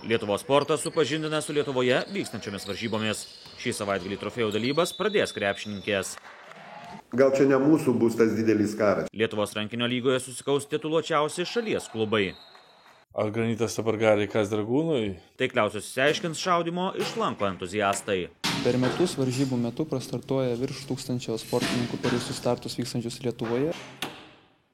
Lietuvos sportas supažindina su Lietuvoje vykstančiomis varžybomis. Šį savaitgalį trofėjų dalybas pradės krepšininkės. Gal čia ne mūsų bus tas didelis karas. Lietuvos rankinio lygoje susikaus tituluočiausi šalies klubai. Ar Granitas dabar gali kas Dragūnui? Taikliausius išsiaiškins šaudymo iš lanko entuziastai. Per metus varžybų metu prastartuoja virš 1000 sportininkų per visus startus vykstančius Lietuvoje.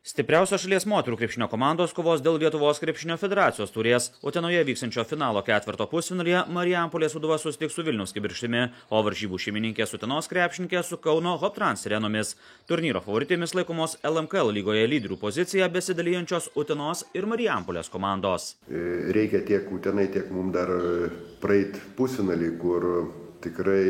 Stipriausios šalies moterų krepšinio komandos kovos dėl Lietuvos krepšinio federacijos taurės. Utenoje vykstančio finalo ketvirto pusfinalyje Marijampolės Sūduva susitiks su Vilniaus Kibirkštimi, o varžybų šeimininkės Utenos krepšininkės su Kauno Hoptrans Sirenomis. Turnyro favoritėmis laikomos LMKL lygoje lyderių poziciją besidalijančios Utenos ir Marijampolės komandos. Reikia tiek Utenai, tiek mums dar praeit pusfinalį, kur tikrai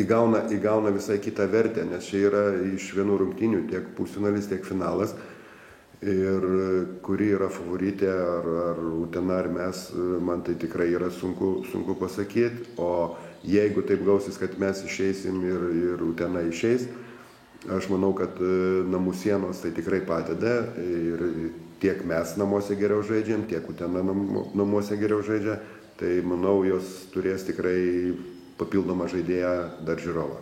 įgauna visai kitą vertę, nes čia yra iš vienų rungtynių tiek pusfinalis, tiek finalas. Ir kuri yra favoritė, ar Utena, ar mes, man tai tikrai yra sunku pasakyti. O jeigu taip gausis, kad mes išeisim ir Utena išeis, aš manau, kad namų sienos tai tikrai padeda. Ir tiek mes namuose geriau žaidžiam, tiek Utena namuose geriau žaidžia. Tai manau, jos turės tikrai papildomą žaidėją dar žiūrovą.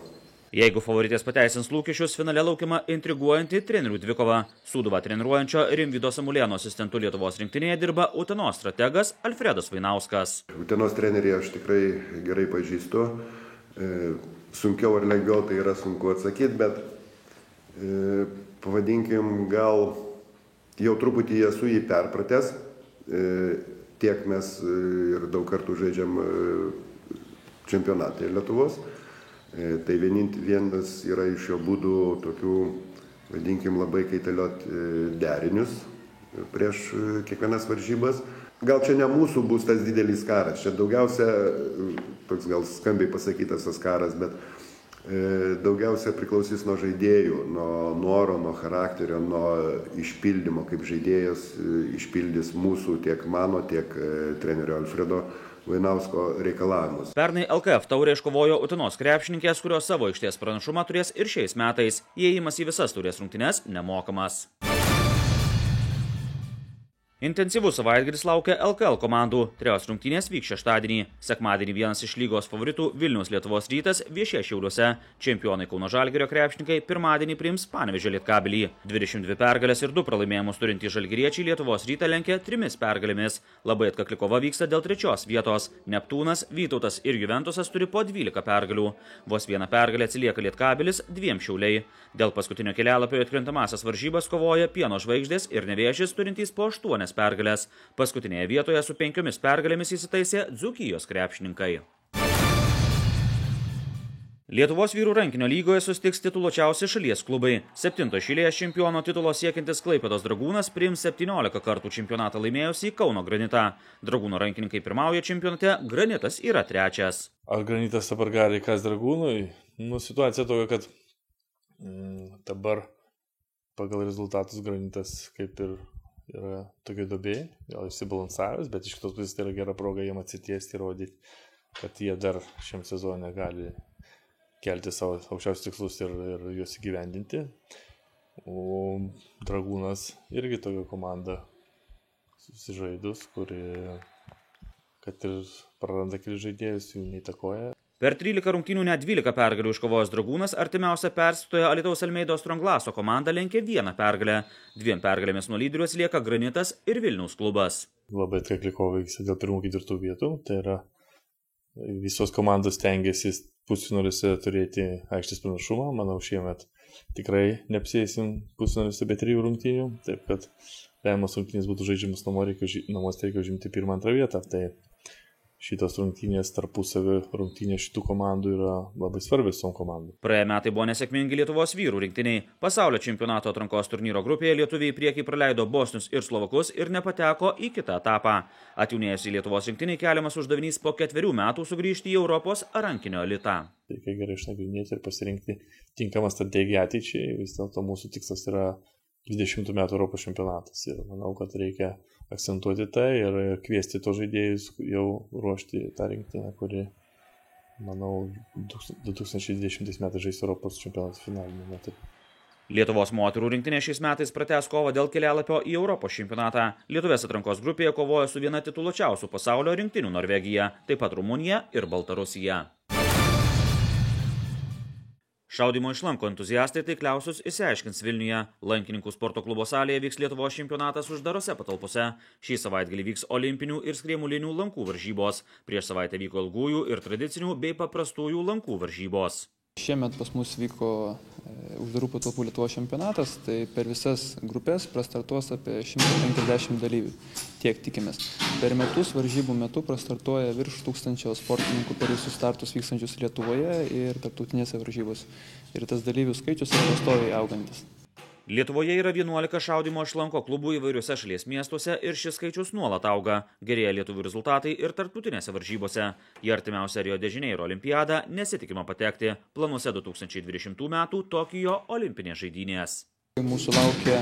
Jeigu favoritės pateisins lūkesčius, finale laukiama intriguojanti trenerių dvikova. Sūduvą treniruojančio Rimvydo Samulėno asistentu Lietuvos rinktinėje dirba Utenos strategas Alfredas Vainauskas. Utenos trenerį aš tikrai gerai pažįstu. Sunkiau ar lengviau tai yra sunku atsakyti, bet pavadinkim, gal jau truputį esu jį perpratęs. Tiek mes ir daug kartų žaidžiam čempionatai Lietuvos. Tai vienas yra iš jo būdų tokių, vadinkim, labai kaitaliot derinius prieš kiekvienas varžybas. Gal čia ne mūsų bus tas didelis karas, čia daugiausia, toks gal skambiai pasakytas tas karas, bet daugiausia priklausys nuo žaidėjų, nuo noro, nuo charakterio, nuo išpildymo, kaip žaidėjas išpildys mūsų tiek mano, tiek trenerio Alfredo Vainausko reikalavimus. Pernai LKF taurę iškovojo Utenos krepšininkės, kurios savo aikštės pranašumą turės ir šiais metais. Įėjimas į visas taurės rungtynes nemokamas. Intensyvus savaitgalis laukia LKL komandų. 3 rungtynės vyks šeštadienį. Sekmadienį vienas iš lygos favoritų Vilniaus Lietuvos Rytas viešės Šiauliuose. Čempionai Kauno Žalgirio krepšininkai pirmadienį priims Panevėžio Lietkabelį. 22 pergalės ir 2 pralaimėjimus turintys žalgiriečiai Lietuvos Rytą lenkia 3 pergalėmis. Labai atkakli kova vyksta dėl 3 vietos. Neptūnas, Vytautas ir Juventusas turi po 12 pergalių. Vos 1 pergalę atsilieka Lietkabelis, 2 Šiauliai. Dėl paskutinio kelialapio atkrintamąsias varžybas kovoja Pieno žvaigždės ir Nevėžis turintys po 8 pergalės. Paskutinėje vietoje su 5 pergalėmis įsitaisė Dzūkijos krepšininkai. Lietuvos vyrų rankinio lygoje susitiks tituluočiausi šalies klubai. 7 šilėje čempiono titulo siekiantis Klaipėdos Dragūnas priims 17 kartų čempionatą laimėjusį Kauno Granitą. Dragūno rankininkai pirmauja čempionate, Granitas yra 3. Ar Granitas dabar gali kas Dragūnui? Situacija tokia, kad dabar pagal rezultatus Granitas kaip ir yra tokiai duobėjai, gal išsibalansavęs, bet iš kitos pusės tai yra gera proga jiem atsitiesti ir rodyti, kad jie dar šiam sezone gali kelti savo aukščiausius tikslus ir juos įgyvendinti. O Dragūnas irgi tokia komanda susižaidus, kuri, kad ir praranda keli žaidėjus, jų neįtakoja. Per 13 rungtynių net 12 pergalių iškovojęs Dragūnas artimiausia perskitoje Alytaus Almeidos Stronglaso komanda lenkia 1 pergalę. 2 pergalėmis nuo lyderių atsilieka Granitas ir Vilniaus klubas. Labai atkakli kova vyksta dėl 1-4 vietų. Tai yra visos komandos stengiasi pusfinaliuose turėti aikštės pranašumą. Manau, šiemet tikrai neapsieisim pusfinaliuose be 3 rungtynių. Taip, kad lemiamos rungtynės būtų žaidžiamas namuose reikia užimti 1-2 vietą. Tai šitos rungtynės tarpusavio rungtynės šitų komandų yra labai svarbios tom komandom. Praėję metai buvo nesėkmingi Lietuvos vyrų rinktiniai. Pasaulio čempionato atrankos turnyro grupėje lietuviai į priekį praleido bosnius ir slovakus ir nepateko į kitą etapą. Atjaunėjusi Lietuvos rinktiniai keliamas uždavinys po 4 metų sugrįžti į Europos rankinio elitą. Reikia gerai išnagrinėti ir pasirinkti tinkamą strategiją ateičiai. Vis dėlto mūsų tikslas yra 20 metų Europos čempionatas ir manau, kad reikia akcentuoti tai ir kviesti to žaidėjus jau ruošti tą rinktinę, kuri, manau, 2020 metais žais Europos čempionato finalinį metu. Lietuvos moterų rinktinė šiais metais pratęs kovą dėl kelialapio į Europos čempionatą. Lietuvės atrankos grupėje kovoja su viena tituluočiausių pasaulio rinktinių Norvegija, taip pat Rumunija ir Baltarusija. Šaudymo iš lanko entuziastai taikliausius išsiaiškins Vilniuje. Lankininkų sporto klubo salėje vyks Lietuvos čempionatas uždarose patalpose. Šį savaitgalį vyks olimpinių ir skriemulinių lankų varžybos. Prieš savaitę vyko ilgųjų ir tradicinių bei paprastųjų lankų varžybos. Šiemet pas mus vyko uždarų patalpų Lietuvos čempionatas, tai per visas grupės prastartuos apie 150 dalyvių. Tiek tikimės. Per metus varžybų metu prastartuoja virš 1000 sportininkų per visus startus vykstančius Lietuvoje ir tarptautinėse varžybose. Ir tas dalyvių skaičius yra pastoviai augantis. Lietuvoje yra 11 šaudymo iš lanko klubų įvairiuose šalies miestuose ir šis skaičius nuolat auga. Gerėja lietuvių rezultatai ir tarptautinėse varžybose. Į artimiausią Rio de Janeiro olimpiadą nesitikima patekti. Planuose 2020 metų Tokijo olimpinės žaidynės. Mūsų laukia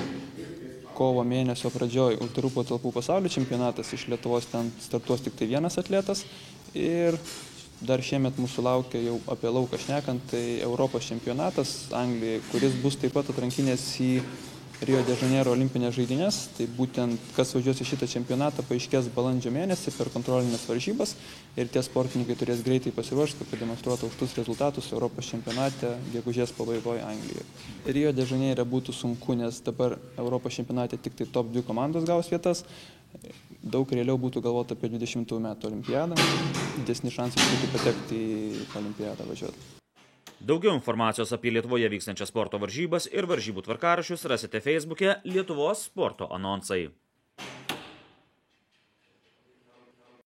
kovo mėnesio pradžioj uždarų patalpų pasaulio čempionatas. Iš Lietuvos ten startuos tik tai vienas atletas. Ir dar šiemet mūsų laukia jau apie lauką šnekant, tai Europos čempionatas Anglijoje, kuris bus taip pat atrankinės į Rio de Janeiro olimpinės žaidynės. Tai būtent, kas važiuos į šitą čempionatą, paaiškės balandžio mėnesį per kontrolinės varžybas ir tie sportininkai turės greitai pasiruošti, kad pademonstruotų aukštus rezultatus Europos čempionate gegužės pabaigoje Anglijoje. Rio de Janeiro būtų sunku, nes dabar Europos čempionate tik tai top 2 komandos gaus vietas. Daug realiau būtų galvoti apie 20 metų olimpiadą. Didesni šansai būtų patekti į olimpiadą važiuoti. Daugiau informacijos apie Lietuvoje vykstančias sporto varžybas ir varžybų tvarkaraščius rasite Facebook'e Lietuvos sporto anonsai.